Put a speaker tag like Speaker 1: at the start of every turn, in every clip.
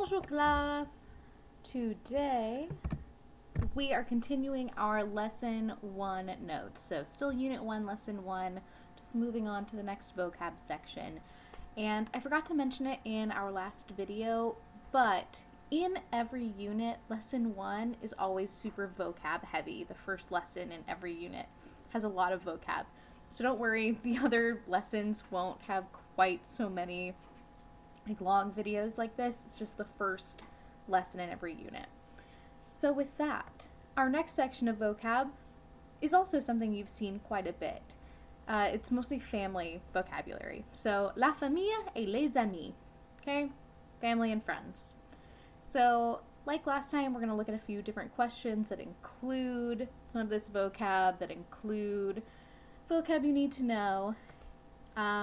Speaker 1: Bonjour class! Today we are continuing our lesson 1 notes. So still unit 1, lesson 1, just moving on to the next vocab section. And I forgot to mention it in our last video, but in every unit, lesson 1 is always super vocab heavy. The first lesson in every unit has a lot of vocab. So don't worry, the other lessons won't have quite so many long videos like this. It's just the first lesson in every unit. So with that, our next section of vocab is also something you've seen quite a bit. It's mostly family vocabulary. So la famille et les amis, okay? Family and friends. So like last time, we're going to look at a few different questions that include some of this vocab, that include vocab you need to know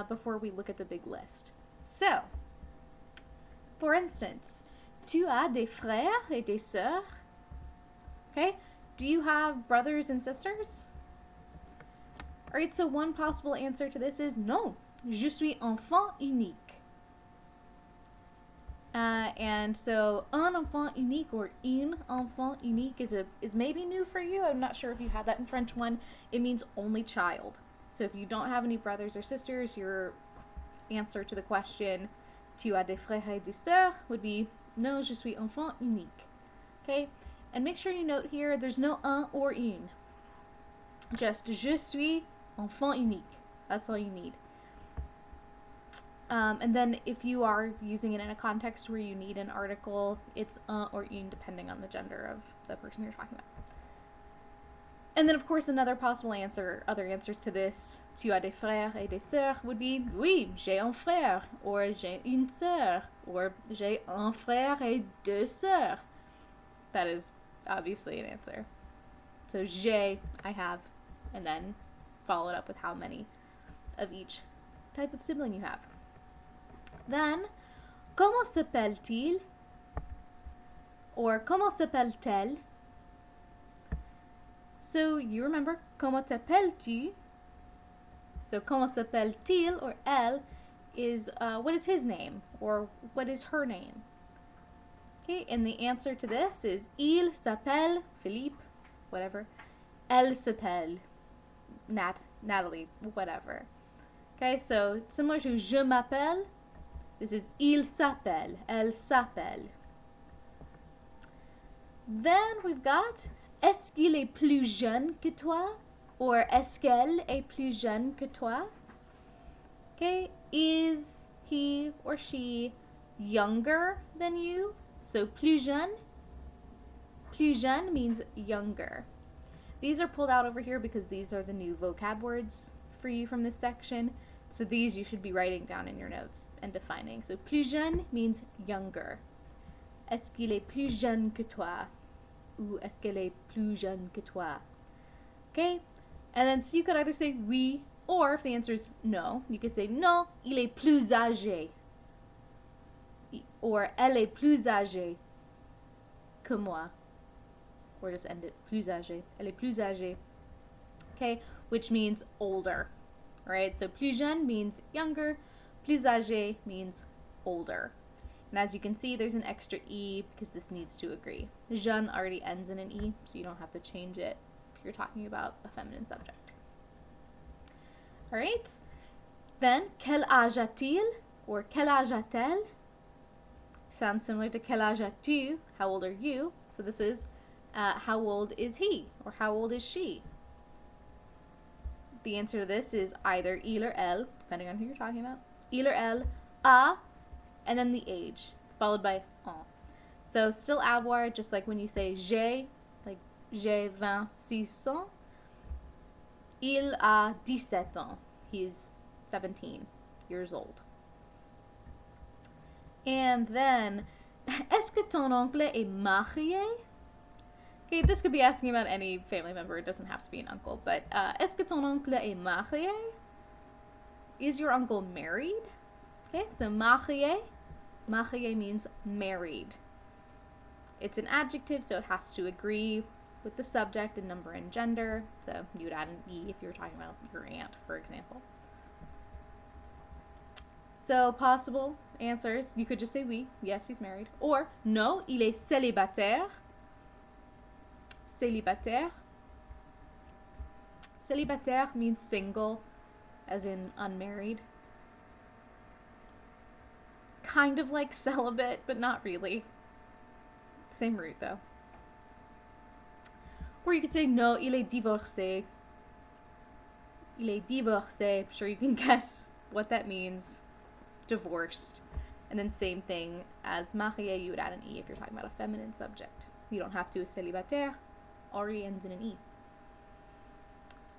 Speaker 1: before we look at the big list. So, for instance, tu as des frères et des sœurs? Okay, do you have brothers and sisters? Alright, so one possible answer to this is non, je suis enfant unique. And so un enfant unique or une enfant unique is maybe new for you. I'm not sure if you had that in French one. It means only child. So if you don't have any brothers or sisters, your answer to the question tu as des frères et des sœurs would be non, je suis enfant unique. Okay? And make sure you note here there's no un or une. Just je suis enfant unique. That's all you need. And then if you are using it in a context where you need an article, it's un or une depending on the gender of the person you're talking about. And then of course another possible answer, other answers to this, tu as des frères et des sœurs would be oui, j'ai un frère, or j'ai une sœur, or j'ai un frère et deux sœurs. That is obviously an answer. So j'ai, I have, and then follow it up with how many of each type of sibling you have. Then, comment s'appelle-t-il? Or comment s'appelle-t-elle? So you remember, comment t'appelles-tu? So comment s'appelle-t-il or elle is what is his name or what is her name? Okay, and the answer to this is il s'appelle Philippe, whatever. Elle s'appelle Natalie, whatever. Okay, so similar to je m'appelle, this is il s'appelle, elle s'appelle. Then we've got est-ce qu'il est plus jeune que toi? Or est-ce qu'elle est plus jeune que toi? Okay, is he or she younger than you? So plus jeune means younger. These are pulled out over here because these are the new vocab words for you from this section. So these you should be writing down in your notes and defining. So plus jeune means younger. Est-ce qu'il est plus jeune que toi? Ou est-ce qu'elle est plus jeune que toi? Okay? And then so you could either say oui, or if the answer is no, you could say non, il est plus âgé. Or elle est plus âgée que moi. Or just end it, plus âgée. Elle est plus âgée. Okay? Which means older. Right? So plus jeune means younger. Plus âgé means older. And as you can see, there's an extra E because this needs to agree. Jeune already ends in an E, so you don't have to change it if you're talking about a feminine subject. Alright? Then, quel âge a-t-il? Or quel âge a-t-elle? Sounds similar to quel âge as-tu? How old are you? So this is how old is he? Or how old is she? The answer to this is either il or elle, depending on who you're talking about. Il or elle, a, and then the age, followed by en. So still avoir, just like when you say j'ai, like j'ai 26 ans. Il a 17 ans. He's 17 years old. And then, est-ce que ton oncle est marié? Okay, this could be asking about any family member. It doesn't have to be an uncle. But est-ce que ton oncle est marié? Is your uncle married? Okay, so marié. Marié means married. It's an adjective, so it has to agree with the subject and number and gender. So you would add an E if you were talking about your aunt, for example. So possible answers, you could just say oui, yes, he's married. Or no, il est célibataire. Célibataire. Célibataire means single, as in unmarried. Kind of like celibate, but not really. Same root though. Or you could say no, il est divorcé. Il est divorcé. I'm sure you can guess what that means. Divorced. And then same thing as marié, you would add an E if you're talking about a feminine subject. You don't have to. Célibataire already ends in an E.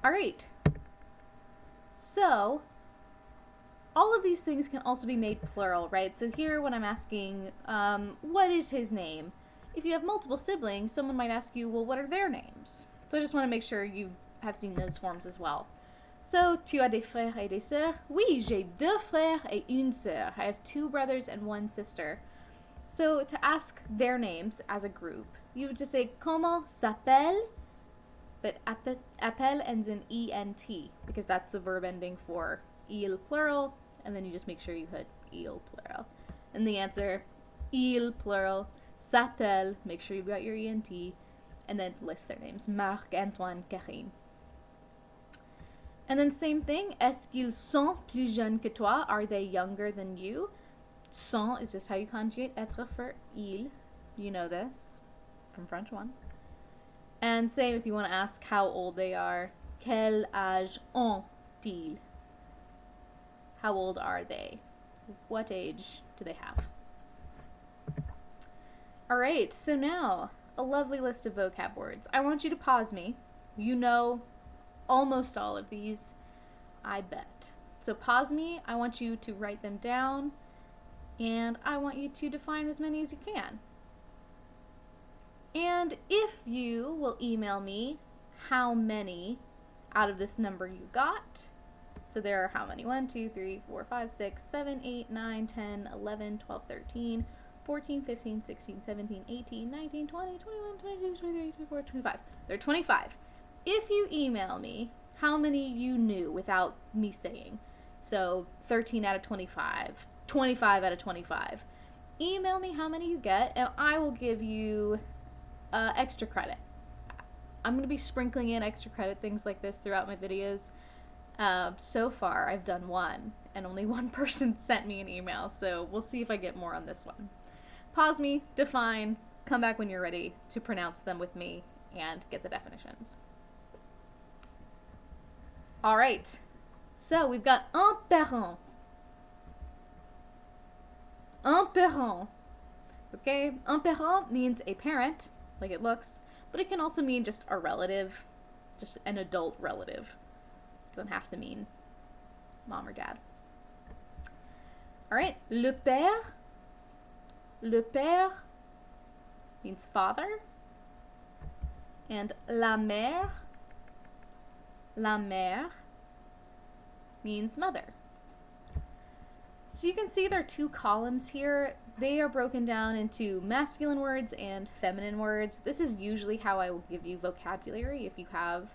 Speaker 1: Alright. So, all of these things can also be made plural, right? So here when I'm asking, what is his name? If you have multiple siblings, someone might ask you, well, what are their names? So I just want to make sure you have seen those forms as well. So, tu as des frères et des sœurs? Oui, j'ai deux frères et une sœur. I have 2 brothers and 1 sister. So, to ask their names as a group, you would just say, comment s'appelle? But appelle ends in ENT, because that's the verb ending for il plural, and then you just make sure you put il plural. And the answer, il plural, s'appelle, make sure you've got your ENT, and then list their names, Marc, Antoine, Karine. And then same thing, est-ce qu'ils sont plus jeunes que toi? Are they younger than you? Sont is just how you conjugate être for il. You know this from French 1. And same if you want to ask how old they are. Quel âge ont-ils? How old are they? What age do they have? Alright, so now, a lovely list of vocab words. I want you to pause me. You know almost all of these, I bet. So pause me, I want you to write them down, and I want you to define as many as you can. And if you will email me how many out of this number you got, so there are how many? 1, 2, 3, 4, 5, 6, 7, 8, 9, 10, 11, 12, 13, 14, 15, 16, 17, 18, 19, 20, 21, 22, 23, 24, 25. There are 25. If you email me how many you knew without me saying, so 13 out of 25, 25 out of 25, email me how many you get, and I will give you extra credit. I'm going to be sprinkling in extra credit things like this throughout my videos. So far, I've done 1, and only 1 person sent me an email, so we'll see if I get more on this one. Pause me, define, come back when you're ready to pronounce them with me, and get the definitions. Alright, so we've got un parent. Un parent. Okay, un parent means a parent, like it looks, but it can also mean just a relative, just an adult relative. It doesn't have to mean mom or dad. Alright, le père. Le père means father. And la mère. La mère means mother. So you can see there are 2 columns here. They are broken down into masculine words and feminine words. This is usually how I will give you vocabulary. If you have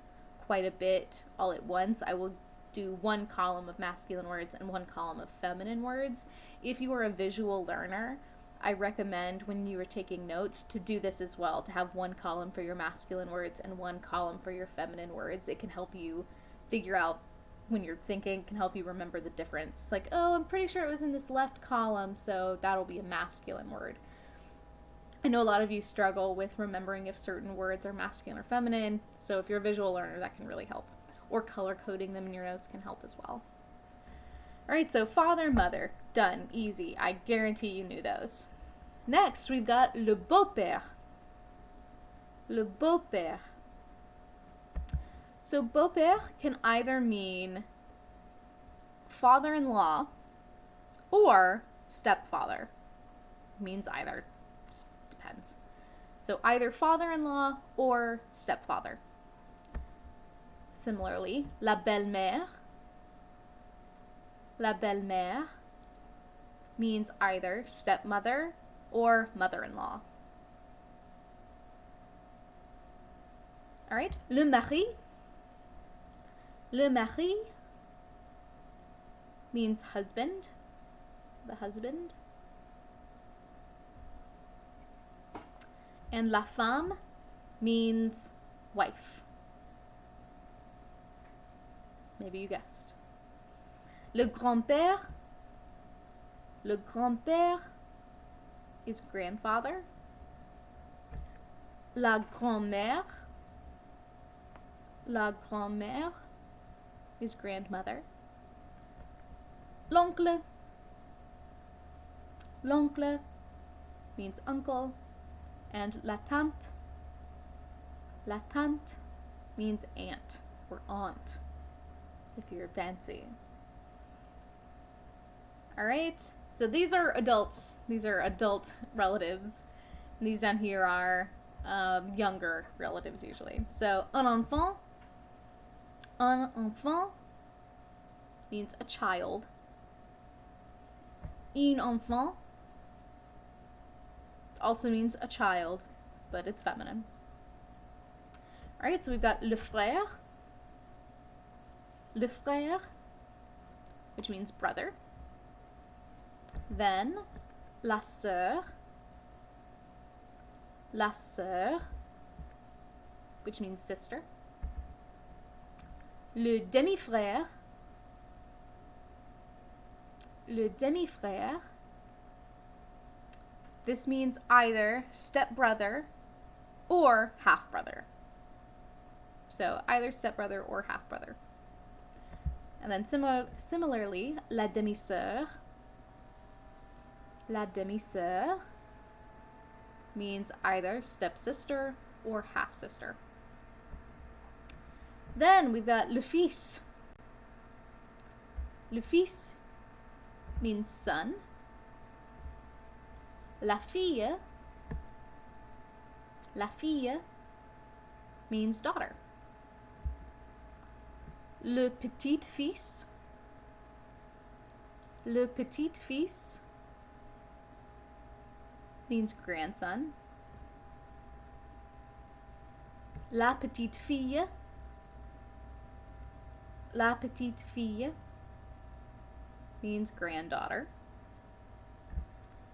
Speaker 1: quite a bit all at once, I will do 1 column of masculine words and 1 column of feminine words. If you are a visual learner, I recommend when you are taking notes to do this as well, to have 1 column for your masculine words and 1 column for your feminine words. It can help you figure out when you're thinking, can help you remember the difference. Like, oh, I'm pretty sure it was in this left column, so that'll be a masculine word. I know a lot of you struggle with remembering if certain words are masculine or feminine, so if you're a visual learner, that can really help. Or color coding them in your notes can help as well. Alright, so father, mother, done, easy. I guarantee you knew those. Next, we've got le beau-père. Le beau-père. So beau-père can either mean father-in-law or stepfather. Means either. Just depends. So either father-in-law or stepfather. Similarly, la belle-mère. La belle-mère means either stepmother or mother-in-law. Alright, le mari. Le mari means husband. the husband. And la femme means wife. Maybe you guessed. Le grand-père is grandfather. La grand-mère is grandmother. L'oncle means uncle. And la tante means aunt or aunt, if you're fancy. Alright, so these are adults. These are adult relatives. And these down here are younger relatives usually. So, un enfant means a child. Un enfant also means a child, but it's feminine. Alright, so we've got le frère, which means brother. Then la sœur, which means sister. Le demi-frère, this means either stepbrother or half-brother. So either stepbrother or half-brother. And then similarly, la demi-sœur means either stepsister or half-sister. Then we've got le fils. Le fils means son. La fille means daughter. Le petit-fils means grandson. La petite fille means granddaughter.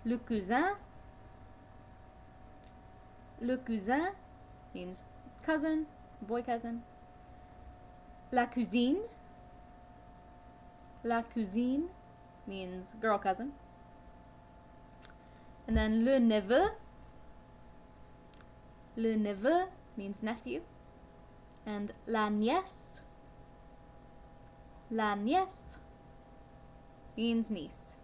Speaker 1: Le cousin means cousin, boy cousin. La cousine means girl cousin. And then le neveu means nephew. And la nièce means niece.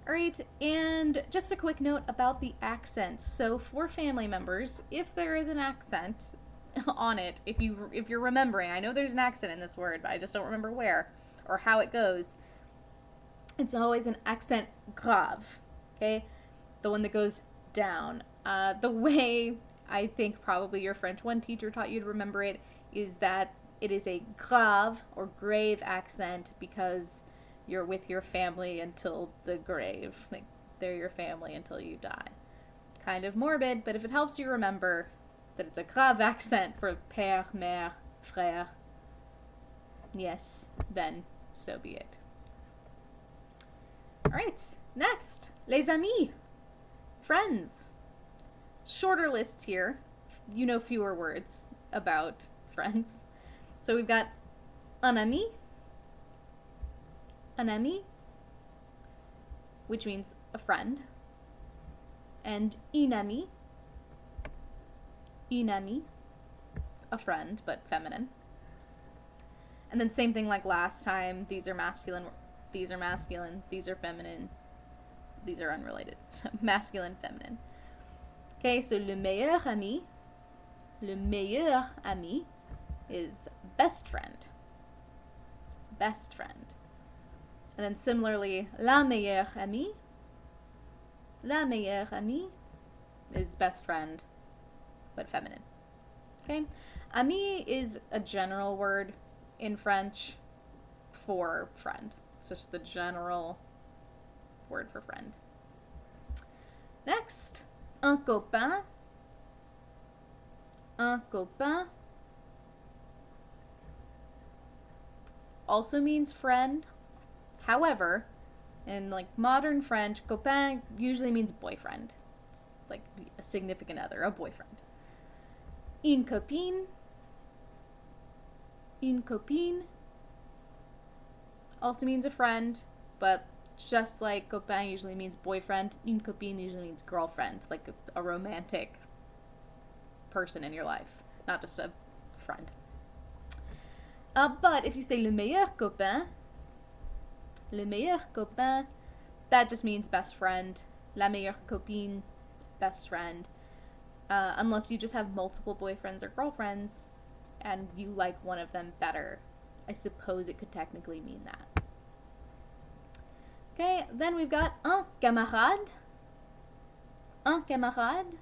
Speaker 1: Alright, and just a quick note about the accents. So for family members, if there is an accent on it, if you're remembering, I know there's an accent in this word, but I just don't remember where or how it goes. It's always an accent grave, okay? The one that goes down. The way I think probably your French 1 teacher taught you to remember it is that it is a grave or grave accent because you're with your family until the grave. Like, they're your family until you die. Kind of morbid, but if it helps you remember that it's a grave accent for père, mère, frère, yes, then so be it. Alright, next, les amis, friends. Shorter list here, you know fewer words about friends. So we've got un ami, which means a friend, and une amie, a friend, but feminine. And then same thing like last time, these are masculine, these are feminine, these are unrelated. So masculine, feminine. Okay, so le meilleur ami is best friend. And then similarly, la meilleure amie is best friend, but feminine. Okay? Ami is a general word in French for friend. It's just the general word for friend. Next, un copain. Also means friend. However, In like modern French, copain usually means boyfriend. It's like a significant other, a boyfriend. Une copine. Une copine also means a friend, but just like copain usually means boyfriend, une copine usually means girlfriend, like a romantic person in your life, not just a friend. But if you say le meilleur copain, that just means best friend. La meilleure copine, best friend. Unless you just have multiple boyfriends or girlfriends and you like one of them better. I suppose it could technically mean that. Okay, then we've got un camarade. Un camarade.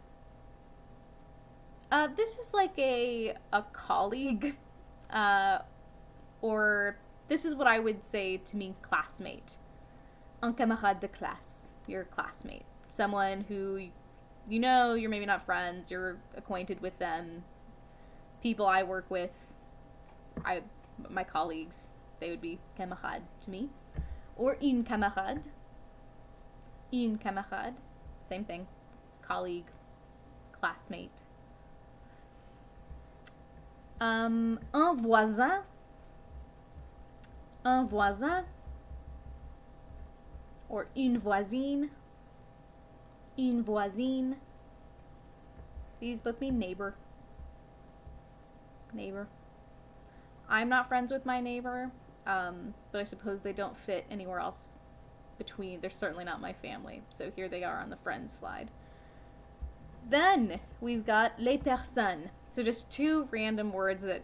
Speaker 1: This is like a colleague, or this is what I would say to mean classmate. Un camarade de classe, your classmate. Someone who, you know, you're maybe not friends, you're acquainted with them. People I work with, my colleagues, they would be camarade to me. Or une camarade. Une camarade, same thing. Colleague, classmate. Un voisin. Un voisin. Or une voisine. Une voisine. These both mean neighbor. Neighbor. I'm not friends with my neighbor, but I suppose they don't fit anywhere else between. They're certainly not my family, so here they are on the friends slide. Then we've got les personnes. So just two random words that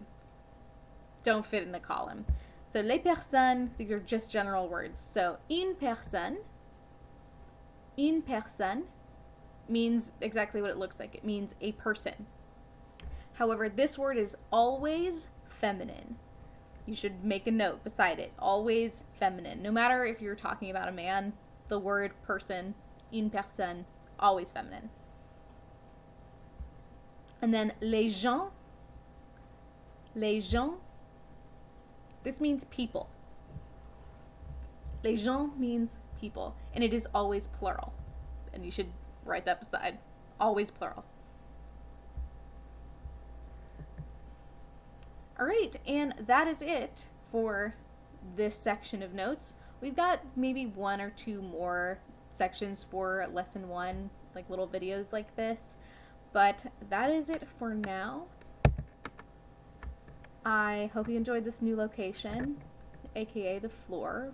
Speaker 1: don't fit in the column. So les personnes, these are just general words. So une personne means exactly what it looks like. It means a person. However, this word is always feminine. You should make a note beside it. Always feminine. No matter if you're talking about a man, the word person, une personne, always feminine. And then les gens. Les gens. This means people. Les gens means people. And it is always plural. And you should write that beside. Always plural. Alright, and that is it for this section of notes. We've got maybe one or two more sections for lesson 1, like little videos like this. But that is it for now. I hope you enjoyed this new location, aka the floor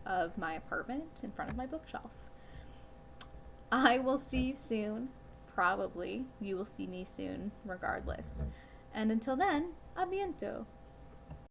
Speaker 1: of my apartment in front of my bookshelf. I will see you soon. Probably you will see me soon regardless. And until then, a bientôt.